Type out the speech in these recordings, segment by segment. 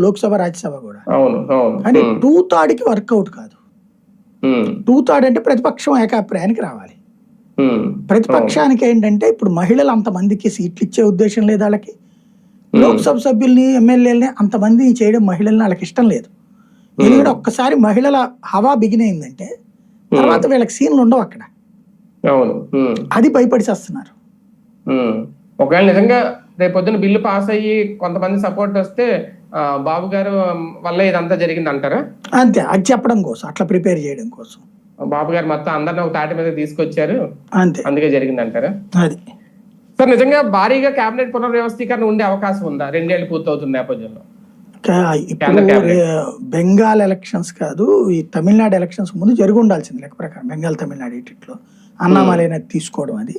లోక్సభ రాజ్యసభ కూడా. కానీ 2/3 వర్కౌట్ కాదు. 2/3 అంటే ప్రతిపక్షం ఏకాభిప్రాయానికి రావాలి. ప్రతిపక్షానికి ఏంటంటే ఇప్పుడు మహిళలు అంతమందికి సీట్లు ఇచ్చే ఉద్దేశం లేదు వాళ్ళకి. లోక్సభ సభ్యుల్ని ఎమ్మెల్యేలని అంతమంది చేయడం మహిళల్ని వాళ్ళకి ఇష్టం లేదు. ఎందుకంటే ఒక్కసారి మహిళల హవా బిగినైందంటే తర్వాత వీళ్ళకి సీన్లు ఉండవు అక్కడ. అది భయపడి చేస్తున్నారు. ఒకవేళ నిజంగా రేపొద్దున బిల్లు పాస్ అయ్యి కొంతమంది సపోర్ట్ వస్తే బాబు గారు వల్ల ఇదంతా జరిగింది అంటారా? అంతే, అది చెప్పడం కోసం, అట్లా ప్రిపేర్ చేయడం కోసం బాబు గారు మొత్తం అందరిని ఒక తాటి మీద తీసుకొచ్చారు, అంతే, అందుకే జరిగింది అంటారా? అది సార్ నిజంగా భారీగా కేబినెట్ పునర్వ్యవస్థీకరణ ఉండే అవకాశం ఉందా 2 ఏళ్ళు పూర్తవుతున్న నేపథ్యంలో? ఇప్పుడు బెంగాల్ ఎలక్షన్స్ కాదు, ఈ తమిళనాడు ఎలక్షన్స్ ముందు జరిగి ఉండాల్సింది లెక్క ప్రకారం. బెంగాల్ తమిళనాడు ఇట్లో అన్నామలైనా తీసుకోవడం అది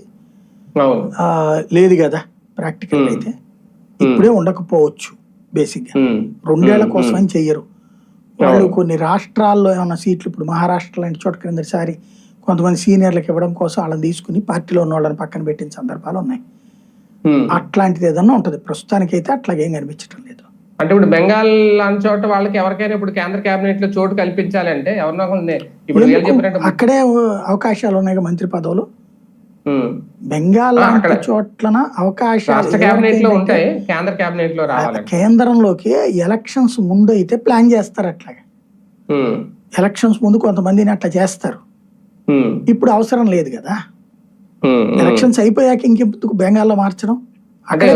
లేదు కదా ప్రాక్టికల్ అయితే. ఇప్పుడే ఉండకపోవచ్చు బేసిక్ గా, 2 ఏళ్ల కోసం అని చెయ్యరు వాళ్ళు. కొన్ని రాష్ట్రాల్లో ఏమన్నా సీట్లు, ఇప్పుడు మహారాష్ట్ర లాంటి చోట క్రిందసారి కొంతమంది సీనియర్లకు ఇవ్వడం కోసం వాళ్ళని తీసుకుని పార్టీలో ఉన్న వాళ్ళని పక్కన పెట్టిన సందర్భాలు ఉన్నాయి. అట్లాంటిది ఏదన్నా ఉంటది. ప్రస్తుతానికి అయితే అట్లాగేం కనిపించడం లేదు. అంటే ఇప్పుడు బెంగాల్ లాంటి చోట వాళ్ళకి ఎవరికైనా ఇప్పుడు కేంద్ర కేబినెట్ లో చోటు కల్పించాలి అంటే ఎవరినో అక్కడే అవకాశాలు ఉన్నాయి మంత్రి పదవులు. బెంగాల్ లాంటి చోట్లన అవకాశాలు కేంద్రంలోకి ఎలక్షన్స్ ముందు అయితే ప్లాన్ చేస్తారు. అట్లాగా ఎలక్షన్స్ ముందు కొంతమందిని అట్లా చేస్తారు. ఇప్పుడు అవసరం లేదు కదా, ఎలక్షన్స్ అయిపోయాక ఇంకెందుకు బెంగాల్లో మార్చడం. అక్కడే